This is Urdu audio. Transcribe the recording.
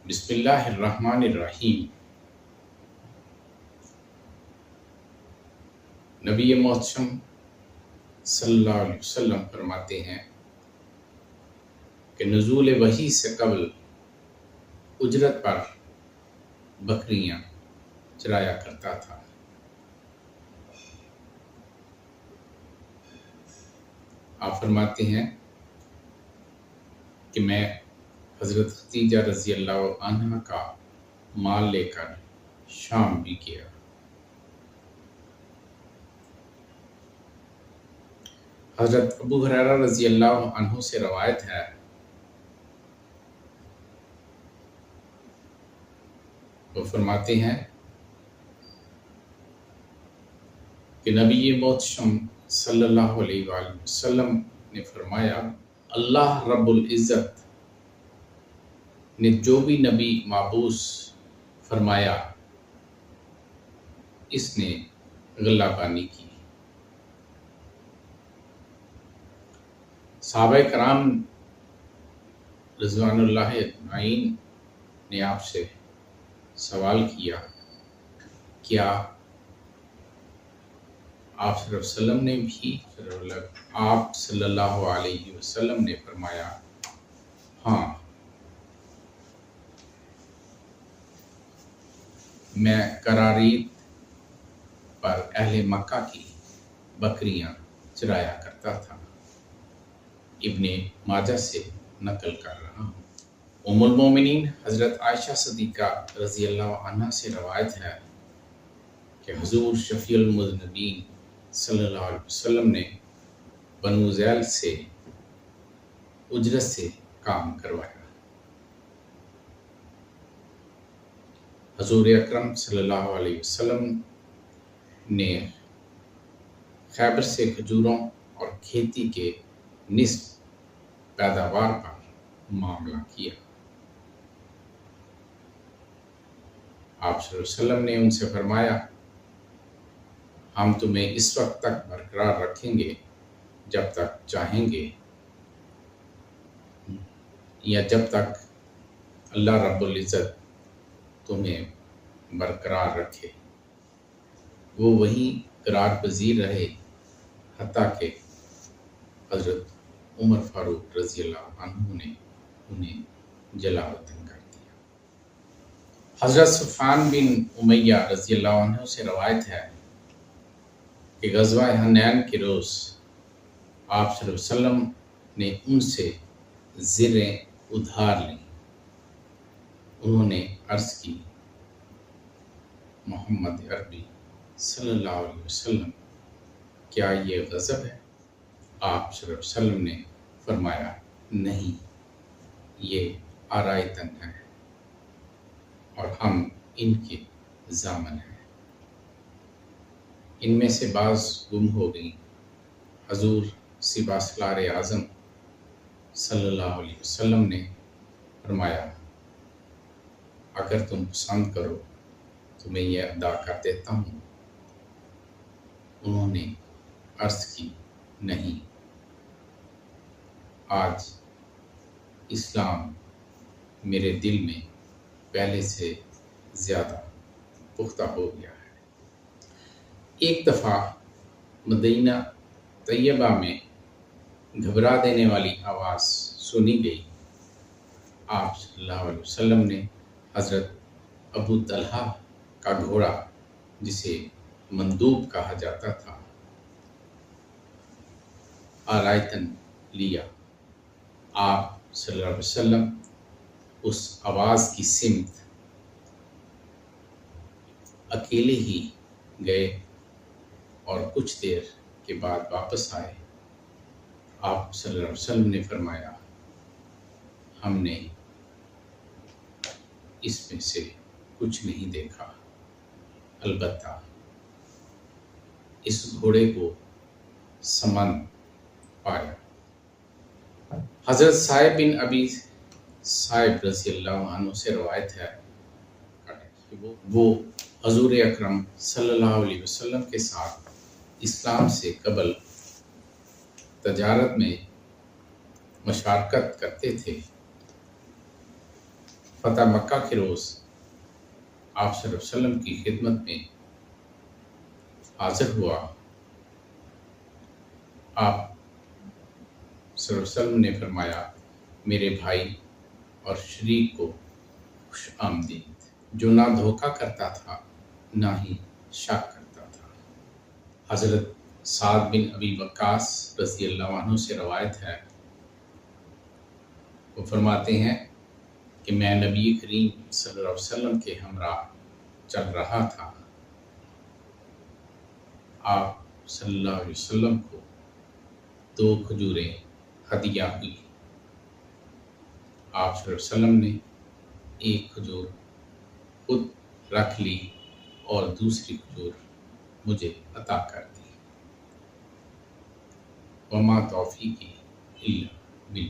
بسم اللہ الرحمن الرحیم۔ نبی محتشم صلی اللہ علیہ وسلم فرماتے ہیں کہ نزول وحی سے قبل اجرت پر بکریاں چرایا کرتا تھا۔ آپ فرماتے ہیں کہ میں حضرت خدیجہ رضی اللہ عنہا کا مال لے کر شام بھی گیا۔ حضرت ابو ہریرہ رضی اللہ عنہ سے روایت ہے وہ فرماتے ہیں کہ نبی محتشم صلی اللہ علیہ وآلہ وسلم نے فرمایا، اللہ رب العزت نے جو بھی نبی مابعوث فرمایا اس نے غلہ بانی کی۔ صحابہ کرام رضوان اللہ اجمعین نے آپ سے سوال کیا، کیا آپ صلی اللہ علیہ وسلم نے بھی؟ آپ صلی اللہ علیہ وسلم نے فرمایا، ہاں، میں قرارید پر اہل مکہ کی بکریاں چرایا کرتا تھا۔ ابن ماجہ سے نقل کر رہا ہوں۔ ام المومنین حضرت عائشہ صدیقہ رضی اللہ عنہا سے روایت ہے کہ حضور شفیع المذنبین صلی اللہ علیہ وسلم نے بنو ذیل سے اجرت سے کام کروایا۔ حضور اکرم صلی اللہ علیہ وسلم نے خیبر سے کھجوروں اور کھیتی کے نصف پیداوار پر معاملہ کیا۔ آپ صلی اللہ علیہ وسلم نے ان سے فرمایا، ہم تمہیں اس وقت تک برقرار رکھیں گے جب تک چاہیں گے یا جب تک اللہ رب العزت تمہیں برقرار رکھے۔ وہ وہیں قرار پذیر رہے حتیٰ کہ حضرت عمر فاروق رضی اللہ عنہ نے انہیں جلا وطن کر دیا۔ حضرت صفوان بن امیہ رضی اللہ عنہ سے روایت ہے کہ غزوہ حنین کے روز آپ صلی اللہ علیہ وسلم نے ان سے زریں ادھار لیں۔ انہوں نے عرض کی، محمد عربی صلی اللہ علیہ وسلم، کیا یہ غضب ہے؟ آپ صلی اللہ علیہ وسلم نے فرمایا، نہیں، یہ آرائتن ہے اور ہم ان کے ضامن ہیں۔ ان میں سے بعض گم ہو گئیں۔ حضور سپہ سالار اعظم صلی اللہ علیہ وسلم نے فرمایا، اگر تم پسند کرو تو میں یہ ادا کر دیتا ہوں۔ انہوں نے عرض کی، نہیں، آج اسلام میرے دل میں پہلے سے زیادہ پختہ ہو گیا ہے۔ ایک دفعہ مدینہ طیبہ میں گھبرا دینے والی آواز سنی گئی۔ آپ صلی اللہ علیہ وسلم نے حضرت ابو طلحہ کا گھوڑا، جسے مندوب کہا جاتا تھا، آرائتن لیا۔ آپ صلی اللہ علیہ وسلم اس آواز کی سمت اکیلے ہی گئے اور کچھ دیر کے بعد واپس آئے۔ آپ صلی اللہ علیہ وسلم نے فرمایا، ہم نے اس میں سے کچھ نہیں دیکھا، البتہ اس گھوڑے کو سمن پایا۔ حضرت صاحب بن ابی صاحب رضی اللہ عنہ سے روایت ہے کہ وہ حضور اکرم صلی اللہ علیہ وسلم کے ساتھ اسلام سے قبل تجارت میں مشارکت کرتے تھے۔ فتح مکہ کے روز آپ صلی اللہ علیہ وسلم کی خدمت میں حاضر ہوا۔ آپ صلی اللہ علیہ وسلم نے فرمایا میرے بھائی اور شریک کو خوش آمدید، جو نہ دھوکہ کرتا تھا نہ ہی شک کرتا تھا۔ حضرت سعد بن ابی وقاص رضی اللہ عنہ سے روایت ہے، وہ فرماتے ہیں کہ میں نبی کریم صلی اللہ علیہ وسلم کے ہمراہ چل رہا تھا، آپ صلی اللہ علیہ وسلم کو 2 کھجوریں ہدیہ ہوئی۔ آپ صلی اللہ علیہ وسلم نے ایک کھجور خود رکھ لی اور دوسری کھجور مجھے عطا کر دی۔ وما توفیقی الا باللہ۔